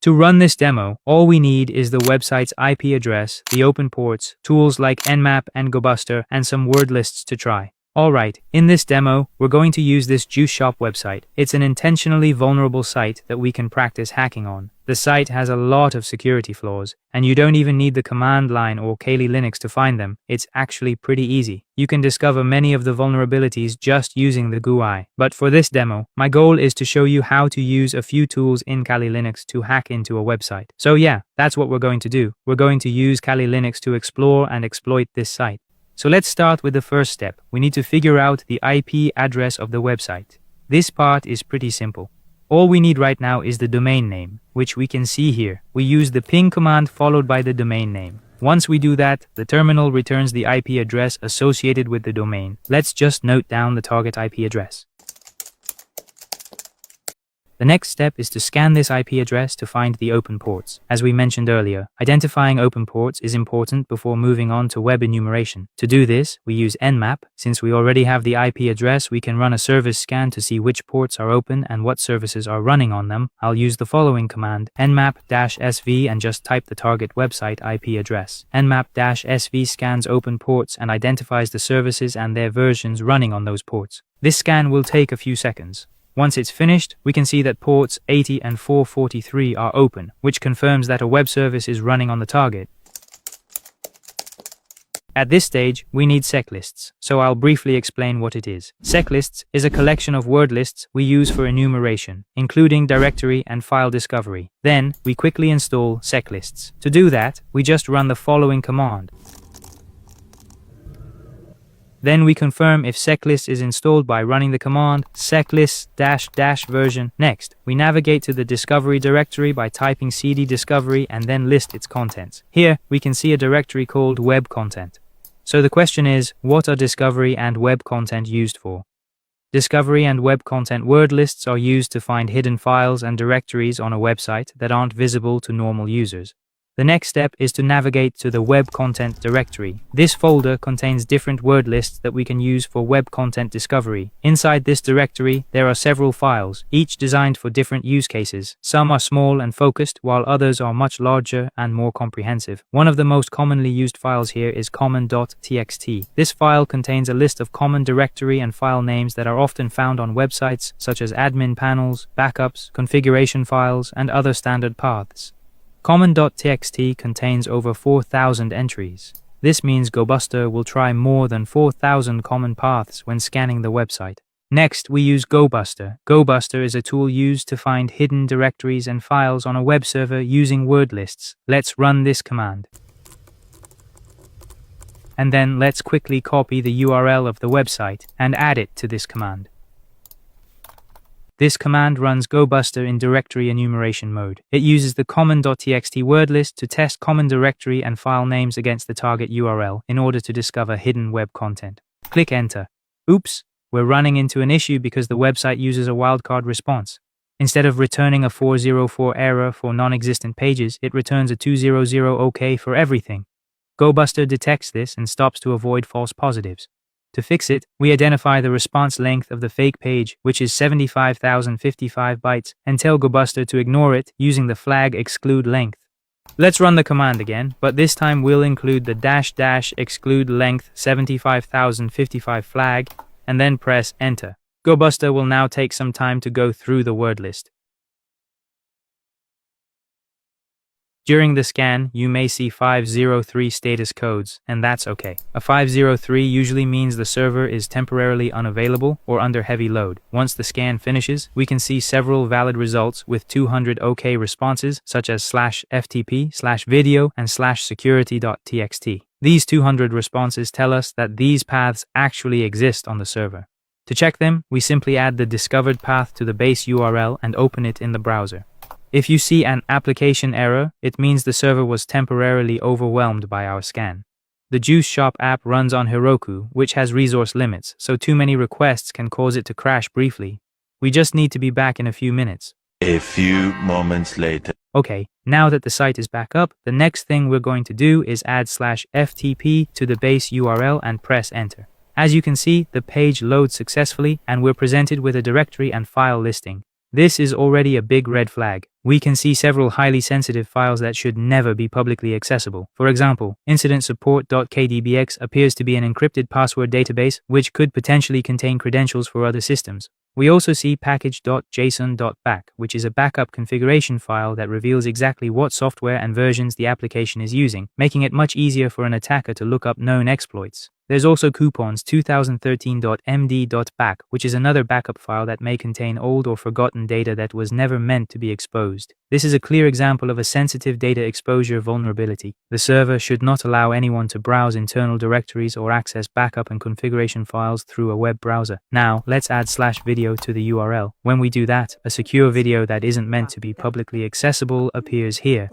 To run this demo, all we need is the website's IP address, the open ports, tools like Nmap and GoBuster, and some word lists to try. Alright, in this demo, we're going to use this Juice Shop website. It's an intentionally vulnerable site that we can practice hacking on. The site has a lot of security flaws, and you don't even need the command line or Kali Linux to find them. It's actually pretty easy. You can discover many of the vulnerabilities just using the GUI. But for this demo, my goal is to show you how to use a few tools in Kali Linux to hack into a website. So yeah, that's what we're going to do. We're going to use Kali Linux to explore and exploit this site. So let's start with the first step. We need to figure out the IP address of the website. This part is pretty simple. All we need right now is the domain name, which we can see here. We use the ping command followed by the domain name. Once we do that, the terminal returns the IP address associated with the domain. Let's just note down the target IP address. The next step is to scan this IP address to find the open ports. As we mentioned earlier, identifying open ports is important before moving on to web enumeration. To do this, we use Nmap. Since we already have the IP address, we can run a service scan to see which ports are open and what services are running on them. I'll use the following command, nmap-sv, and just type the target website IP address. Nmap-sv scans open ports and identifies the services and their versions running on those ports. This scan will take a few seconds. Once it's finished, we can see that ports 80 and 443 are open, which confirms that a web service is running on the target. At this stage, we need seclists, so I'll briefly explain what it is. Seclists is a collection of word lists we use for enumeration, including directory and file discovery. Then, we quickly install seclists. To do that, we just run the following command. Then we confirm if seclist is installed by running the command seclist -- version. Next, we navigate to the discovery directory by typing cd discovery and then list its contents. Here, we can see a directory called web content. So the question is, what are discovery and web content used for? Discovery and web content word lists are used to find hidden files and directories on a website that aren't visible to normal users. The next step is to navigate to the web content directory. This folder contains different word lists that we can use for web content discovery. Inside this directory, there are several files, each designed for different use cases. Some are small and focused, while others are much larger and more comprehensive. One of the most commonly used files here is common.txt. This file contains a list of common directory and file names that are often found on websites, such as admin panels, backups, configuration files, and other standard paths. Common.txt contains over 4,000 entries. This means GoBuster will try more than 4,000 common paths when scanning the website. Next, we use GoBuster. GoBuster is a tool used to find hidden directories and files on a web server using word lists. Let's run this command. And then let's quickly copy the URL of the website and add it to this command. This command runs GoBuster in directory enumeration mode. It uses the common.txt word list to test common directory and file names against the target URL in order to discover hidden web content. Click Enter. Oops, we're running into an issue because the website uses a wildcard response. Instead of returning a 404 error for non-existent pages, it returns a 200 OK for everything. GoBuster detects this and stops to avoid false positives. To fix it, we identify the response length of the fake page, which is 75,055 bytes, and tell GoBuster to ignore it using the flag exclude length. Let's run the command again, but this time we'll include the -- exclude length 75,055 flag, and then press Enter. GoBuster will now take some time to go through the word list. During the scan, you may see 503 status codes, and that's okay. A 503 usually means the server is temporarily unavailable or under heavy load. Once the scan finishes, we can see several valid results with 200 OK responses, such as /ftp, /video, and /security.txt. These 200 responses tell us that these paths actually exist on the server. To check them, we simply add the discovered path to the base URL and open it in the browser. If you see an application error, it means the server was temporarily overwhelmed by our scan. The Juice Shop app runs on Heroku, which has resource limits, so too many requests can cause it to crash briefly. We just need to be back in a few minutes. A few moments later. Okay, now that the site is back up, the next thing we're going to do is add /ftp to the base URL and press Enter. As you can see, the page loads successfully and we're presented with a directory and file listing. This is already a big red flag. We can see several highly sensitive files that should never be publicly accessible. For example, incidentsupport.kdbx appears to be an encrypted password database which could potentially contain credentials for other systems. We also see package.json.back, which is a backup configuration file that reveals exactly what software and versions the application is using, making it much easier for an attacker to look up known exploits. There's also coupons 2013.md.back, which is another backup file that may contain old or forgotten data that was never meant to be exposed. This is a clear example of a sensitive data exposure vulnerability. The server should not allow anyone to browse internal directories or access backup and configuration files through a web browser. Now, let's add /video to the URL. When we do that, a secure video that isn't meant to be publicly accessible appears here.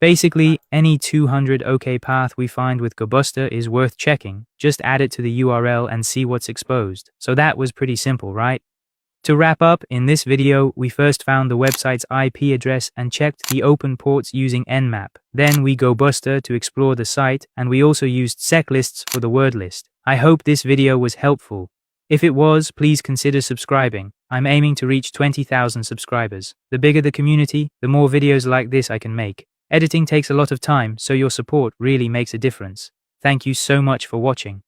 Basically, any 200 OK path we find with GoBuster is worth checking. Just add it to the URL and see what's exposed. So that was pretty simple, right? To wrap up, in this video, we first found the website's IP address and checked the open ports using Nmap. Then we GoBuster to explore the site, and we also used seclists for the word list. I hope this video was helpful. If it was, please consider subscribing. I'm aiming to reach 20,000 subscribers. The bigger the community, the more videos like this I can make. Editing takes a lot of time, so your support really makes a difference. Thank you so much for watching.